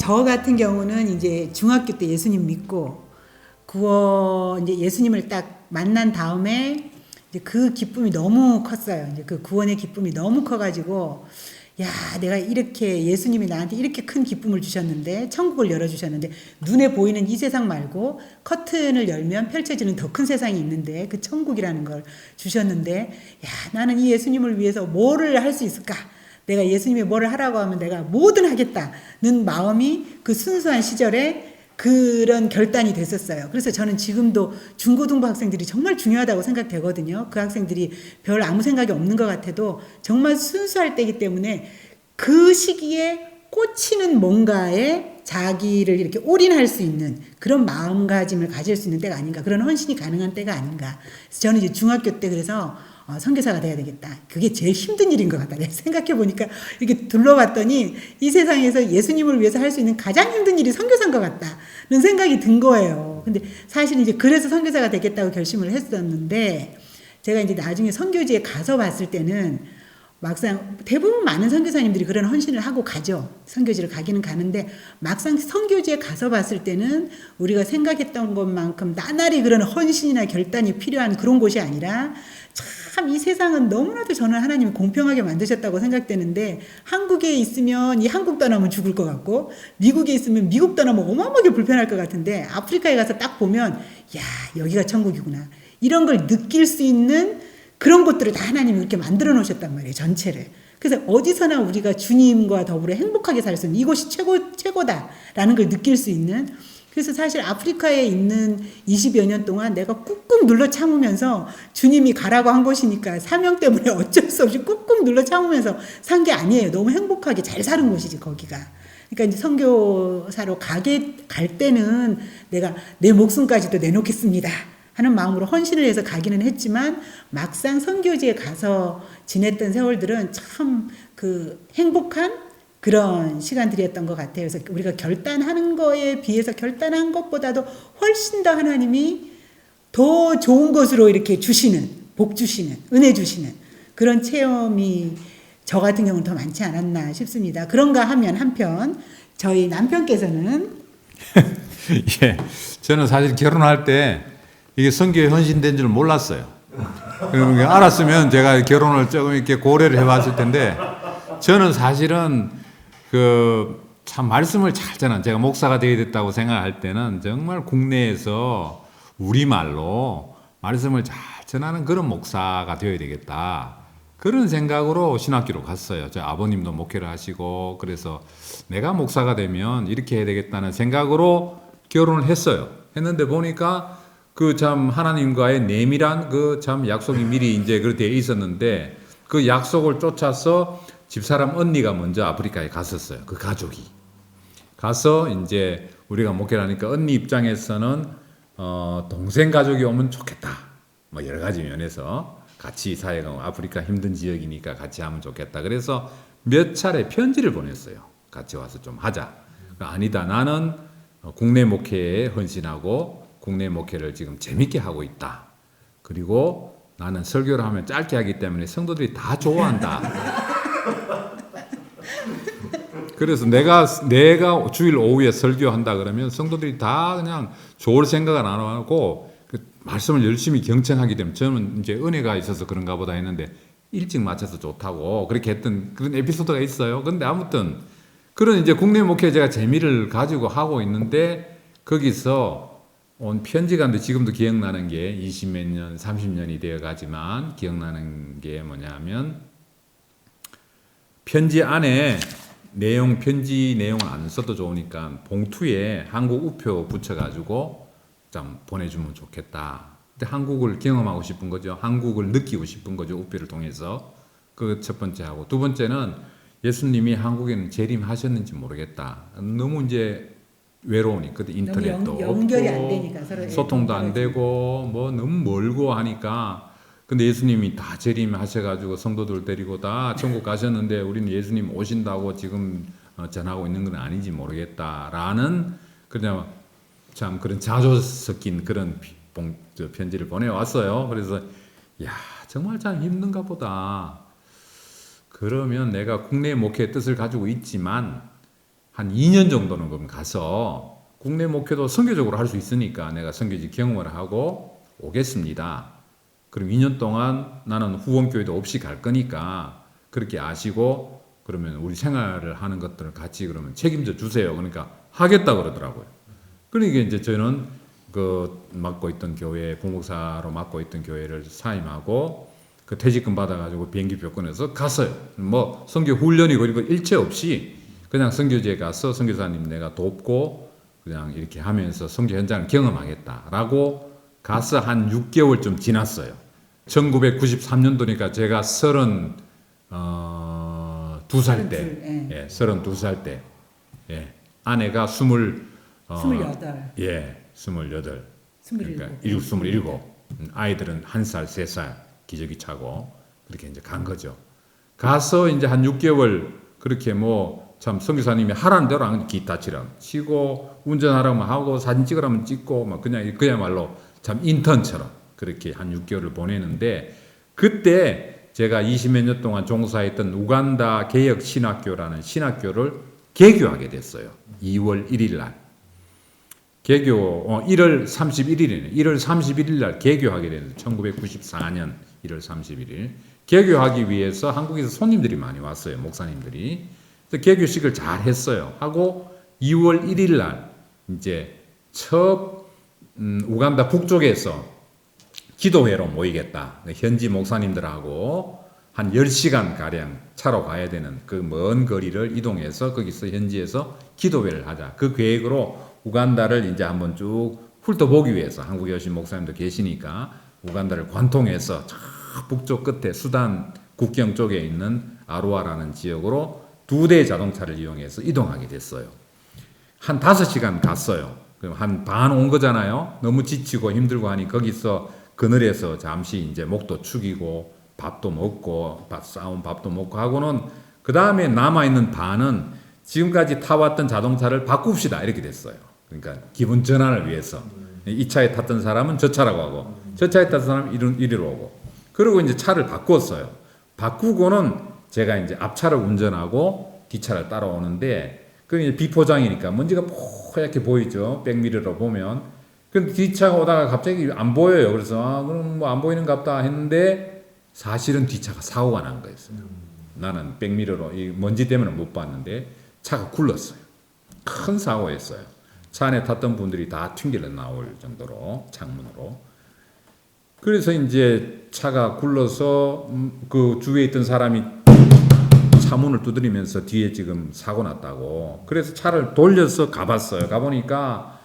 저 같은 경우는 이제 중학교 때 예수님 믿고 이제 예수님을 딱 만난 다음에 이제 그 기쁨이 너무 컸어요. 이제 그 구원의 기쁨이 너무 커가지고 야, 내가 이렇게 예수님이 나한테 이렇게 큰 기쁨을 주셨는데 천국을 열어주셨는데 눈에 보이는 이 세상 말고 커튼을 열면 펼쳐지는 더 큰 세상이 있는데 그 천국이라는 걸 주셨는데 야, 나는 이 예수님을 위해서 뭐를 할 수 있을까? 내가 예수님이 뭐를 하라고 하면 내가 뭐든 하겠다는 마음이 그 순수한 시절에 그런 결단이 됐었어요. 그래서 저는 지금도 중고등부 학생들이 정말 중요하다고 생각되거든요. 그 학생들이 별 아무 생각이 없는 것 같아도 정말 순수할 때이기 때문에 그 시기에 꽂히는 뭔가에 자기를 이렇게 올인할 수 있는 그런 마음가짐을 가질 수 있는 때가 아닌가, 그런 헌신이 가능한 때가 아닌가. 그래서 저는 이제 중학교 때 그래서 선교사가 돼야 되겠다. 그게 제일 힘든 일인 것 같다. 생각해 보니까 이렇게 둘러봤더니 이 세상에서 예수님을 위해서 할 수 있는 가장 힘든 일이 선교사인 것 같다는 생각이 든 거예요. 근데 사실 이제 그래서 선교사가 되겠다고 결심을 했었는데 제가 이제 나중에 선교지에 가서 봤을 때는 막상 대부분 많은 선교사님들이 그런 헌신을 하고 가죠. 선교지를 가기는 가는데 막상 선교지에 가서 봤을 때는 우리가 생각했던 것만큼 나날이 그런 헌신이나 결단이 필요한 그런 곳이 아니라 참 이 세상은 너무나도 저는 하나님이 공평하게 만드셨다고 생각되는데 한국에 있으면 이 한국 떠나면 죽을 것 같고 미국에 있으면 미국 떠나면 어마어마하게 불편할 것 같은데 아프리카에 가서 딱 보면 야, 여기가 천국이구나. 이런 걸 느낄 수 있는 그런 것들을 다 하나님이 이렇게 만들어 놓으셨단 말이에요. 전체를. 그래서 어디서나 우리가 주님과 더불어 행복하게 살 수 있는 이곳이 최고다라는 걸 느낄 수 있는, 그래서 사실 아프리카에 있는 20여 년 동안 내가 꾹꾹 눌러 참으면서 주님이 가라고 한 곳이니까 사명 때문에 어쩔 수 없이 꾹꾹 눌러 참으면서 산 게 아니에요. 너무 행복하게 잘 사는 곳이지 거기가. 그러니까 이제 선교사로 갈 때는 내가 내 목숨까지도 내놓겠습니다 하는 마음으로 헌신을 해서 가기는 했지만 막상 선교지에 가서 지냈던 세월들은 참 그 행복한 그런 시간들이었던 것 같아요. 그래서 우리가 결단하는 거에 비해서 결단한 것보다도 훨씬 더 하나님이 더 좋은 것으로 이렇게 주시는, 복 주시는, 은혜 주시는 그런 체험이 저 같은 경우는 더 많지 않았나 싶습니다. 그런가 하면 한편 저희 남편께서는 예, 저는 사실 결혼할 때 이게 선교에 헌신된 줄 몰랐어요. 그러니까 알았으면 제가 결혼을 조금 이렇게 고려를 해봤을 텐데 저는 사실은 참 말씀을 잘 전한, 제가 목사가 되어야 됐다고 생각할 때는 정말 국내에서 우리말로 말씀을 잘 전하는 그런 목사가 되어야 되겠다. 그런 생각으로 신학교로 갔어요. 저 아버님도 목회를 하시고 그래서 내가 목사가 되면 이렇게 해야 되겠다는 생각으로 결혼을 했어요. 했는데 보니까 그 참 하나님과의 내밀한 그 참 약속이 미리 이제 그렇게 돼 있었는데 그 약속을 쫓아서 집사람 언니가 먼저 아프리카에 갔었어요. 그 가족이. 가서 이제 우리가 목회를 하니까 언니 입장에서는 동생 가족이 오면 좋겠다. 뭐 여러 가지 면에서 같이 사회가 아프리카 힘든 지역이니까 같이 하면 좋겠다. 그래서 몇 차례 편지를 보냈어요. 같이 와서 좀 하자. 아니다. 나는 국내 목회에 헌신하고 국내 목회를 지금 재밌게 하고 있다. 그리고 나는 설교를 하면 짧게 하기 때문에 성도들이 다 좋아한다. 그래서 내가 주일 오후에 설교한다 그러면 성도들이 다 그냥 좋을 생각을 안 하고 그 말씀을 열심히 경청하기 때문에 저는 이제 은혜가 있어서 그런가 보다 했는데 일찍 맞춰서 좋다고 그렇게 했던 그런 에피소드가 있어요. 근데 아무튼 그런 이제 국내 목회 제가 재미를 가지고 하고 있는데 거기서 온 편지가 있는데 지금도 기억나는 게 20몇 년, 30년이 되어 가지만 기억나는 게 뭐냐면 편지 안에 편지 내용을 안 써도 좋으니까 봉투에 한국 우표 붙여가지고 좀 보내주면 좋겠다. 근데 한국을 경험하고 싶은 거죠. 한국을 느끼고 싶은 거죠. 우표를 통해서. 그 첫 번째 하고. 두 번째는 예수님이 한국에는 재림하셨는지 모르겠다. 너무 이제 외로우니 그때 인터넷도 연결이 없고 안 되니까 서로 소통도 안 되고 뭐 너무 멀고 하니까 근데 예수님이 다 재림하셔가지고 성도들 데리고 다 천국 가셨는데 우리는 예수님 오신다고 지금 전하고 있는 건 아닌지 모르겠다라는 그냥 참 그런 자조 섞인 그런 편지를 보내왔어요. 그래서 야 정말 참 힘든가 보다. 그러면 내가 국내 목회의 뜻을 가지고 있지만 한 2년 정도는 그럼 가서 국내 목회도 선교적으로 할 수 있으니까 내가 선교지 경험을 하고 오겠습니다. 그럼 2년 동안 나는 후원교회도 없이 갈 거니까 그렇게 아시고 그러면 우리 생활을 하는 것들을 같이 그러면 책임져 주세요. 그러니까 하겠다 그러더라고요. 그러니까 이제 저는 그 맡고 있던 교회, 부목사로 맡고 있던 교회를 사임하고 그 퇴직금 받아가지고 비행기표 끊어서 갔어요. 뭐 선교 훈련이고 이거 일체 없이 그냥 선교지에 가서 선교사님 내가 돕고 그냥 이렇게 하면서 선교 현장을 경험하겠다라고 가서 한 6개월 좀 지났어요. 1993년도니까 제가 32살 때, 예, 32살 때, 예, 아내가 28. 예, 28. 그러니까 27. 아이들은 1살, 3살 기저귀 차고 그렇게 이제 간 거죠. 가서 이제 한 6개월 그렇게 뭐 참 선교사님이 하라는 대로 안 기타 치고 운전하라면 하고 사진 찍으라면 찍고 막 그냥 그야말로 참 인턴처럼 그렇게 한 6개월을 보내는데 그때 제가 20몇 년 동안 종사했던 우간다 개혁 신학교라는 신학교를 개교하게 됐어요. 2월 1일 날. 개교 1월 31일이네. 1월 31일 날 개교하게 됐는데 1994년 1월 31일 개교하기 위해서 한국에서 손님들이 많이 왔어요. 목사님들이. 그래서 개교식을 잘 했어요. 하고 2월 1일 날 이제 첫 우간다 북쪽에서 기도회로 모이겠다. 현지 목사님들하고 한 10시간 가량 차로 가야 되는 그 먼 거리를 이동해서 거기서 현지에서 기도회를 하자. 그 계획으로 우간다를 이제 한번 쭉 훑어보기 위해서 한국에 오신 목사님도 계시니까 우간다를 관통해서 저 북쪽 끝에 수단 국경 쪽에 있는 아루아라는 지역으로 2대의 자동차를 이용해서 이동하게 됐어요. 한 5시간 갔어요. 그럼 한 반 온 거잖아요. 너무 지치고 힘들고 하니 거기서 그늘에서 잠시 이제 목도 축이고 밥도 먹고 싸운 밥도 먹고 하고는 그 다음에 남아있는 반은 지금까지 타왔던 자동차를 바꿉시다 이렇게 됐어요. 그러니까 기분 전환을 위해서 이 차에 탔던 사람은 저 차라고 하고 저 차에 탔던 사람은 이리로 오고 그리고 이제 차를 바꿨어요. 바꾸고는 제가 이제 앞차를 운전하고 뒷차를 따라오는데 그 이제 비포장이니까 먼지가 뽀얗게 보이죠. 백미러로 보면. 근데 뒷차가 오다가 갑자기 안 보여요. 그래서 그럼 뭐 안 보이는갑다 했는데 사실은 뒷차가 사고가 난 거였어요. 나는 백미러로 이 먼지 때문에 못 봤는데 차가 굴렀어요. 큰 사고였어요. 차 안에 탔던 분들이 다 튕길러 나올 정도로 창문으로. 그래서 이제 차가 굴러서 그 주위에 있던 사람이 차문을 두드리면서 뒤에 지금 사고 났다고. 그래서 차를 돌려서 가봤어요. 가보니까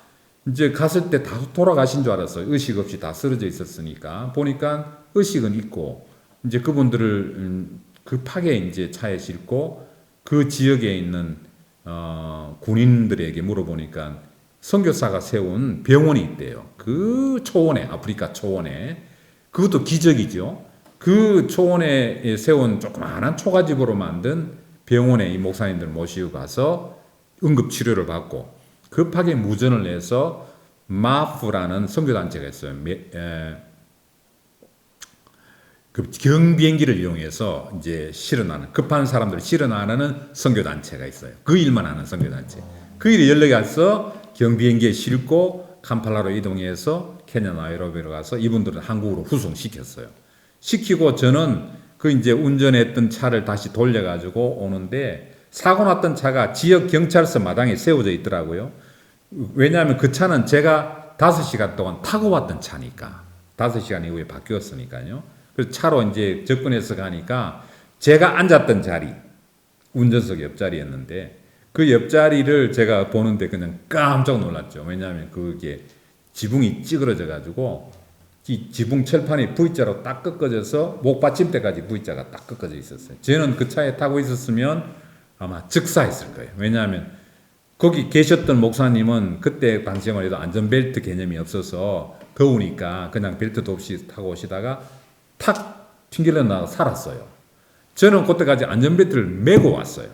이제 갔을 때 다 돌아가신 줄 알았어요. 의식 없이 다 쓰러져 있었으니까. 보니까 의식은 있고 이제 그분들을 급하게 이제 차에 싣고 그 지역에 있는 군인들에게 물어보니까 선교사가 세운 병원이 있대요. 그 초원에, 아프리카 초원에. 그것도 기적이죠. 그 초원에 세운 조그마한 초가집으로 만든 병원에 이 목사님들 모시고 가서 응급치료를 받고 급하게 무전을 내서 마프라는 선교단체가 있어요. 그 경비행기를 이용해서 이제 실어나는 급한 사람들을 실어나는 선교단체가 있어요. 그 일만 하는 선교단체. 그 일에 연락이 와서 경비행기에 싣고 캄팔라로 이동해서 케냐 나이로비로 가서 이분들은 한국으로 후송시켰어요. 시키고 저는 그 이제 운전했던 차를 다시 돌려가지고 오는데 사고 났던 차가 지역 경찰서 마당에 세워져 있더라고요. 왜냐하면 그 차는 제가 5시간 동안 타고 왔던 차니까 5시간 이후에 바뀌었으니까요. 그래서 차로 이제 접근해서 가니까 제가 앉았던 자리 운전석 옆자리였는데 그 옆자리를 제가 보는데 그냥 깜짝 놀랐죠. 왜냐하면 그게 지붕이 찌그러져 가지고 이 지붕 철판이 V자로 딱 꺾어져서 목 받침대까지 V자가 딱 꺾어져 있었어요. 저는 그 차에 타고 있었으면 아마 즉사했을 거예요. 왜냐하면 거기 계셨던 목사님은 그때 당시만 해도 안전벨트 개념이 없어서 더우니까 그냥 벨트도 없이 타고 오시다가 탁 튕길러 나가 살았어요. 저는 그때까지 안전벨트를 메고 왔어요.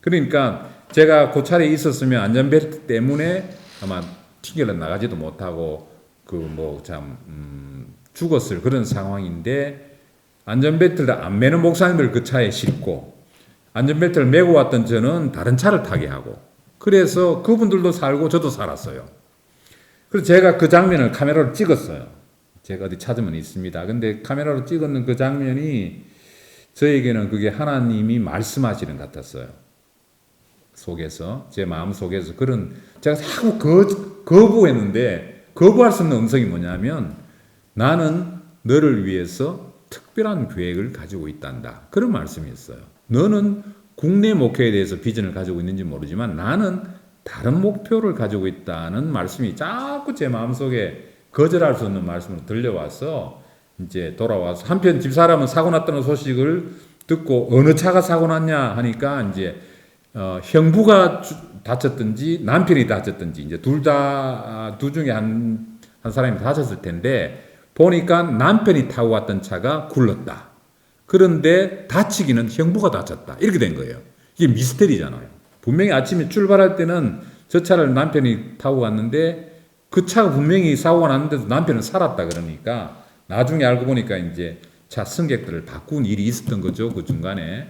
그러니까 제가 그 차례에 있었으면 안전벨트 때문에 아마 튕길러 나가지도 못하고 죽었을 그런 상황인데 안전벨트를 안 매는 목사님들 그 차에 싣고 안전벨트를 메고 왔던 저는 다른 차를 타게 하고 그래서 그분들도 살고 저도 살았어요. 그래서 제가 그 장면을 카메라로 찍었어요. 제가 어디 찾으면 있습니다. 근데 카메라로 찍었는 그 장면이 저에게는 그게 하나님이 말씀하시는 것 같았어요. 속에서, 제 마음 속에서 그런, 제가 자꾸 거부했는데, 거부할 수 없는 음성이 뭐냐면, 나는 너를 위해서 특별한 계획을 가지고 있단다. 그런 말씀이었어요. 너는 국내 목표에 대해서 비전을 가지고 있는지 모르지만 나는 다른 목표를 가지고 있다는 말씀이 자꾸 제 마음속에 거절할 수 없는 말씀으로 들려와서 이제 돌아와서 한편 집사람은 사고 났다는 소식을 듣고 어느 차가 사고 났냐 하니까 이제 형부가 다쳤든지 남편이 다쳤든지 이제 둘 중에 한 사람이 다쳤을 텐데 보니까 남편이 타고 왔던 차가 굴렀다. 그런데 다치기는 형부가 다쳤다. 이렇게 된 거예요. 이게 미스터리잖아요. 분명히 아침에 출발할 때는 저 차를 남편이 타고 갔는데 그 차가 분명히 사고가 났는데도 남편은 살았다 그러니까 나중에 알고 보니까 이제 차 승객들을 바꾼 일이 있었던 거죠. 그 중간에.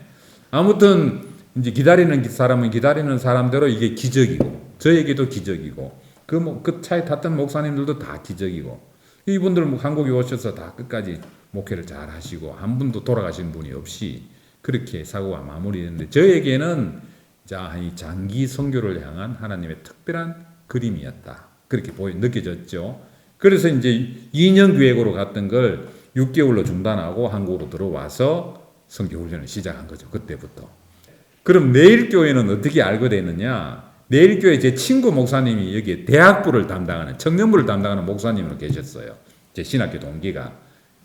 아무튼 이제 기다리는 사람은 기다리는 사람대로 이게 기적이고 저에게도 기적이고 그 차에 탔던 목사님들도 다 기적이고 이분들 한국에 오셔서 다 끝까지 목회를 잘 하시고 한 분도 돌아가신 분이 없이 그렇게 사고가 마무리됐는데 저에게는 이 장기 선교를 향한 하나님의 특별한 그림이었다. 그렇게 느껴졌죠. 그래서 이제 2년 계획으로 갔던 걸 6개월로 중단하고 한국으로 들어와서 선교 훈련을 시작한 거죠. 그때부터. 그럼 내일교회는 어떻게 알게 됐느냐? 내일교회 제 친구 목사님이 여기에 대학부를 담당하는 청년부를 담당하는 목사님으로 계셨어요. 제 신학교 동기가.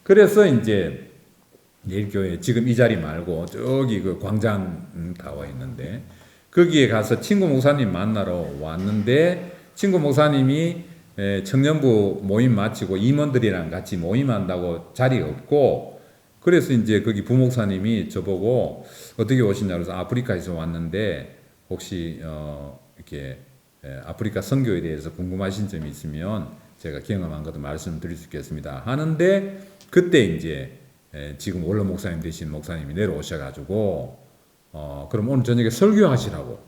그래서 이제 내일교회 지금 이 자리 말고 저기 그 광장 타워 있는데 거기에 가서 친구 목사님 만나러 왔는데 친구 목사님이 청년부 모임 마치고 임원들이랑 같이 모임한다고 자리 없고 그래서 이제 거기 부목사님이 저보고 어떻게 오시냐고 해서 아프리카에서 왔는데 혹시 이렇게 아프리카 선교에 대해서 궁금하신 점이 있으면 제가 경험한 것도 말씀드릴 수 있겠습니다. 하는데 그때 이제 지금 원로 목사님 되신 목사님이 내려오셔가지고 그럼 오늘 저녁에 설교하시라고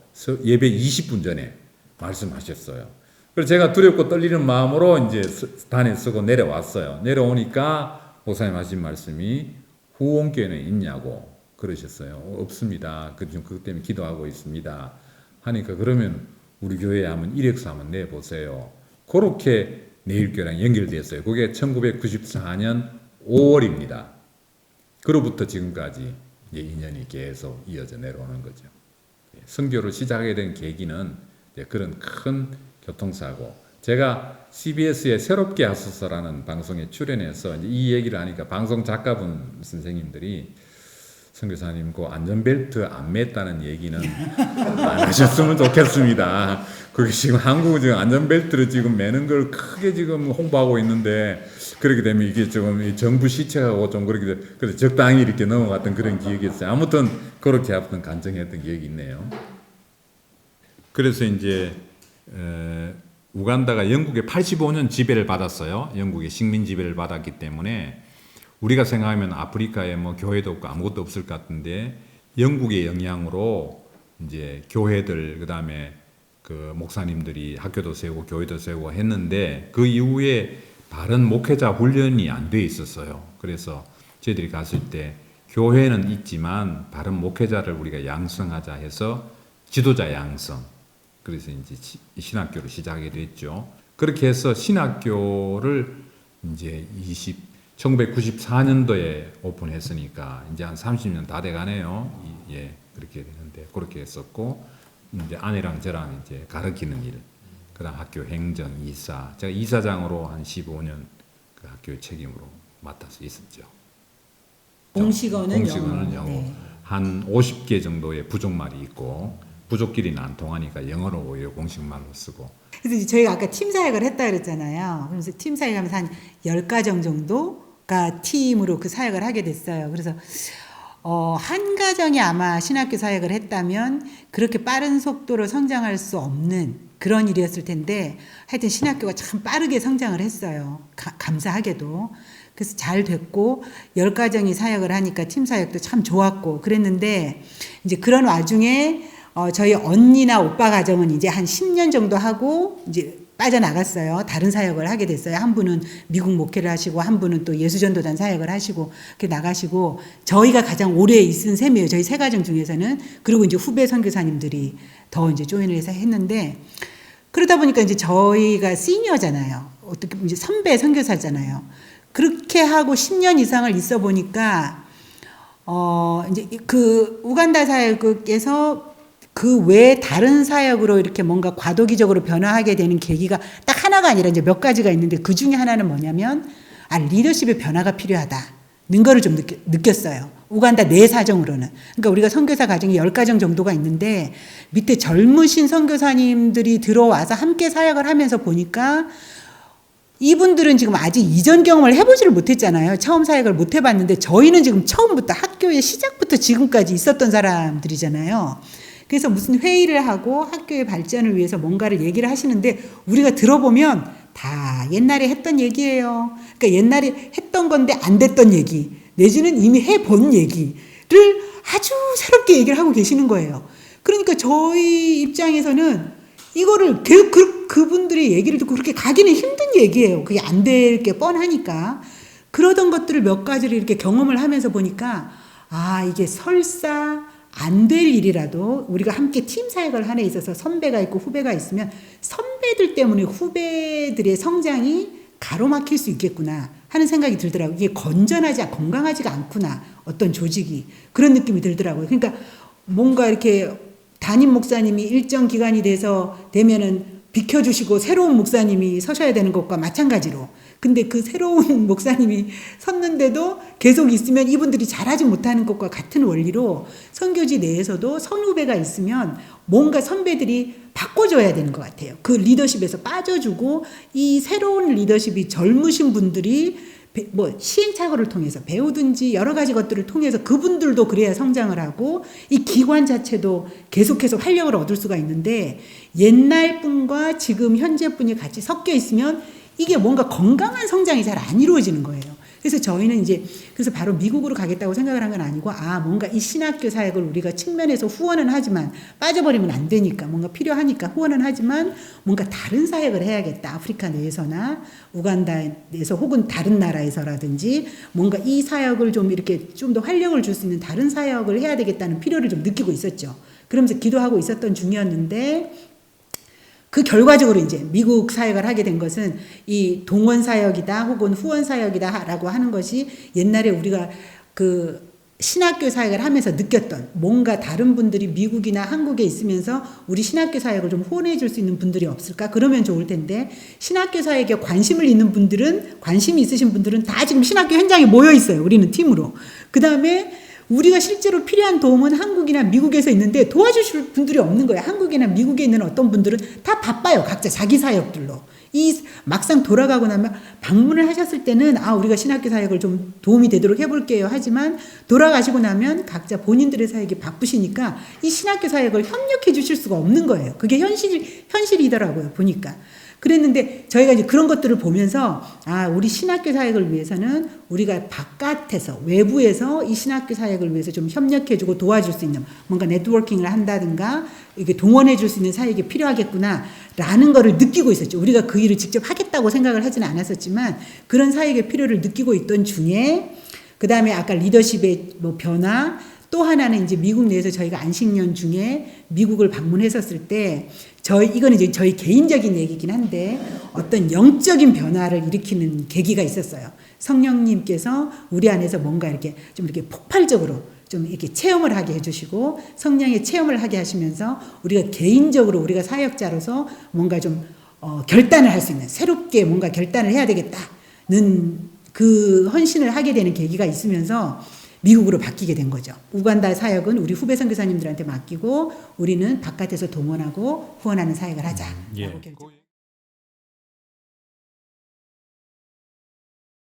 예배 20분 전에 말씀하셨어요. 그래서 제가 두렵고 떨리는 마음으로 이제 단에 쓰고 내려왔어요. 내려오니까 목사님 하신 말씀이 후원교회는 있냐고 그러셨어요. 없습니다. 그것 때문에 기도하고 있습니다. 하니까 그러면 우리 교회에 한번 이력서 한번 내보세요. 그렇게 내일교회랑 연결됐어요. 그게 1994년 5월입니다. 그로부터 지금까지 이제 인연이 계속 이어져 내려오는 거죠. 선교를 시작하게 된 계기는 그런 큰 교통사고. 제가 CBS의 새롭게 하소서라는 방송에 출연해서 이 얘기를 하니까 방송 작가분 선생님들이 선교사님 그 안전벨트 안 맸다는 얘기는 안 하셨으면 좋겠습니다. 그게 지금 한국은 지금 안전벨트를 지금 매는 걸 크게 지금 홍보하고 있는데 그렇게 되면 이게 지금 정부 시책하고 좀 그렇게 그래서 적당히 이렇게 넘어갔던 그런 기억이 있어요. 아무튼 그렇게 한번 간증했던 기억이 있네요. 그래서 이제 우간다가 영국에 85년 지배를 받았어요. 영국의 식민 지배를 받았기 때문에 우리가 생각하면 아프리카에 뭐 교회도 없고 아무것도 없을 것 같은데 영국의 영향으로 이제 교회들 그다음에 그 목사님들이 학교도 세우고 교회도 세우고 했는데 그 이후에 바른 목회자 훈련이 안 돼 있었어요. 그래서 저희들이 갔을 때 교회는 있지만 바른 목회자를 우리가 양성하자 해서 지도자 양성. 그래서 이제 신학교를 시작하게 됐죠. 그렇게 해서 신학교를 이제 1994년도에 오픈했으니까 이제 한 30년 다 돼가네요. 예, 그렇게 되는데 그렇게 했었고 이제 아내랑 저랑 이제 가르치는 일, 그다음 학교 행정 이사, 제가 이사장으로 한 15년 그 학교 책임으로 맡아서 있었죠. 공식어는 영어. 네. 한 50개 정도의 부족말이 있고 부족끼리는 안 통하니까 영어로 오히려 공식말로 쓰고. 그래서 저희가 아까 팀 사역을 했다 그랬잖아요. 그래서 팀 사역하면서 한 10가정 정도가 팀으로 그 사역을 하게 됐어요. 그래서 한 가정이 아마 신학교 사역을 했다면 그렇게 빠른 속도로 성장할 수 없는 그런 일이었을 텐데 하여튼 신학교가 참 빠르게 성장을 했어요. 감사하게도. 그래서 잘 됐고 10가정이 사역을 하니까 팀 사역도 참 좋았고 그랬는데 이제 그런 와중에 저희 언니나 오빠 가정은 이제 한 10년 정도 하고 이제 빠져나갔어요. 다른 사역을 하게 됐어요. 한 분은 미국 목회를 하시고 한 분은 또 예수전도단 사역을 하시고 그렇게 나가시고 저희가 가장 오래 있은 셈이에요. 저희 세 가정 중에서는. 그리고 이제 후배 선교사님들이 더 이제 조인을 해서 했는데 그러다 보니까 이제 저희가 시니어잖아요. 어떻게 보면 이제 선배 선교사잖아요. 그렇게 하고 10년 이상을 있어 보니까 이제 그 우간다 사역에서 그 외에 다른 사역으로 이렇게 뭔가 과도기적으로 변화하게 되는 계기가 딱 하나가 아니라 이제 몇 가지가 있는데 그 중에 하나는 뭐냐면 리더십의 변화가 필요하다는 거를 좀 느꼈어요. 우간다 내 사정으로는. 그러니까 우리가 선교사 가정이 10가정 정도가 있는데 밑에 젊으신 선교사님들이 들어와서 함께 사역을 하면서 보니까 이분들은 지금 아직 이전 경험을 해보지를 못했잖아요. 처음 사역을 못 해봤는데 저희는 지금 처음부터 학교의 시작부터 지금까지 있었던 사람들이잖아요. 그래서 무슨 회의를 하고 학교의 발전을 위해서 뭔가를 얘기를 하시는데 우리가 들어보면 다 옛날에 했던 얘기예요. 그러니까 옛날에 했던 건데 안 됐던 얘기 내지는 이미 해본 얘기를 아주 새롭게 얘기를 하고 계시는 거예요. 그러니까 저희 입장에서는 이거를 그분들의 얘기를 듣고 그렇게 가기는 힘든 얘기예요. 그게 안 될 게 뻔하니까. 그러던 것들을 몇 가지를 이렇게 경험을 하면서 보니까 이게 설사 안 될 일이라도 우리가 함께 팀 사역을 하는 데 있어서 선배가 있고 후배가 있으면 선배들 때문에 후배들의 성장이 가로막힐 수 있겠구나 하는 생각이 들더라고요. 이게 건강하지가 않구나. 어떤 조직이. 그런 느낌이 들더라고요. 그러니까 뭔가 이렇게 담임 목사님이 일정 기간이 되면은 비켜주시고 새로운 목사님이 서셔야 되는 것과 마찬가지로. 근데 그 새로운 목사님이 섰는데도 계속 있으면 이분들이 잘하지 못하는 것과 같은 원리로 선교지 내에서도 선후배가 있으면 뭔가 선배들이 바꿔줘야 되는 것 같아요. 그 리더십에서 빠져주고 이 새로운 리더십이 젊으신 분들이 시행착오를 통해서 배우든지 여러 가지 것들을 통해서 그분들도 그래야 성장을 하고 이 기관 자체도 계속해서 활력을 얻을 수가 있는데 옛날 분과 지금 현재 분이 같이 섞여 있으면 이게 뭔가 건강한 성장이 잘 안 이루어지는 거예요. 그래서 저희는 이제 그래서 바로 미국으로 가겠다고 생각을 한 건 아니고 뭔가 이 신학교 사역을 우리가 측면에서 후원은 하지만 빠져버리면 안 되니까 뭔가 필요하니까 후원은 하지만 뭔가 다른 사역을 해야겠다. 아프리카 내에서나 우간다에서 혹은 다른 나라에서라든지 뭔가 이 사역을 좀 이렇게 좀 더 활력을 줄 수 있는 다른 사역을 해야 되겠다는 필요를 좀 느끼고 있었죠. 그러면서 기도하고 있었던 중이었는데 그 결과적으로 이제 미국 사역을 하게 된 것은 이 동원 사역이다 혹은 후원 사역이다라고 하는 것이 옛날에 우리가 그 신학교 사역을 하면서 느꼈던 뭔가 다른 분들이 미국이나 한국에 있으면서 우리 신학교 사역을 좀 후원해 줄 수 있는 분들이 없을까? 그러면 좋을 텐데 신학교 사역에 관심이 있으신 분들은 다 지금 신학교 현장에 모여 있어요. 우리는 팀으로. 그다음에 우리가 실제로 필요한 도움은 한국이나 미국에서 있는데 도와주실 분들이 없는 거예요. 한국이나 미국에 있는 어떤 분들은 다 바빠요. 각자 자기 사역들로. 막상 돌아가고 나면 방문을 하셨을 때는 우리가 신학교 사역을 좀 도움이 되도록 해볼게요. 하지만 돌아가시고 나면 각자 본인들의 사역이 바쁘시니까 이 신학교 사역을 협력해 주실 수가 없는 거예요. 그게 현실이더라고요. 보니까. 그랬는데 저희가 이제 그런 것들을 보면서 우리 신학교 사역을 위해서는 우리가 바깥에서 외부에서 이 신학교 사역을 위해서 좀 협력해주고 도와줄 수 있는 뭔가 네트워킹을 한다든가 이게 동원해줄 수 있는 사역이 필요하겠구나라는 거를 느끼고 있었죠. 우리가 그 일을 직접 하겠다고 생각을 하지는 않았었지만 그런 사역의 필요를 느끼고 있던 중에 그 다음에 아까 리더십의 변화 또 하나는 이제 미국 내에서 저희가 안식년 중에 미국을 방문했었을 때 이거는 이제 저희 개인적인 얘기긴 한데 어떤 영적인 변화를 일으키는 계기가 있었어요. 성령님께서 우리 안에서 뭔가 이렇게 좀 이렇게 폭발적으로 좀 이렇게 체험을 하게 해주시고 성령의 체험을 하게 하시면서 우리가 개인적으로 우리가 사역자로서 뭔가 좀 결단을 할 수 있는 새롭게 뭔가 결단을 해야 되겠다는 그 헌신을 하게 되는 계기가 있으면서 미국으로 바뀌게 된 거죠. 우간다 사역은 우리 후배 선교사님들한테 맡기고 우리는 바깥에서 동원하고 후원하는 사역을 하자라고 결정.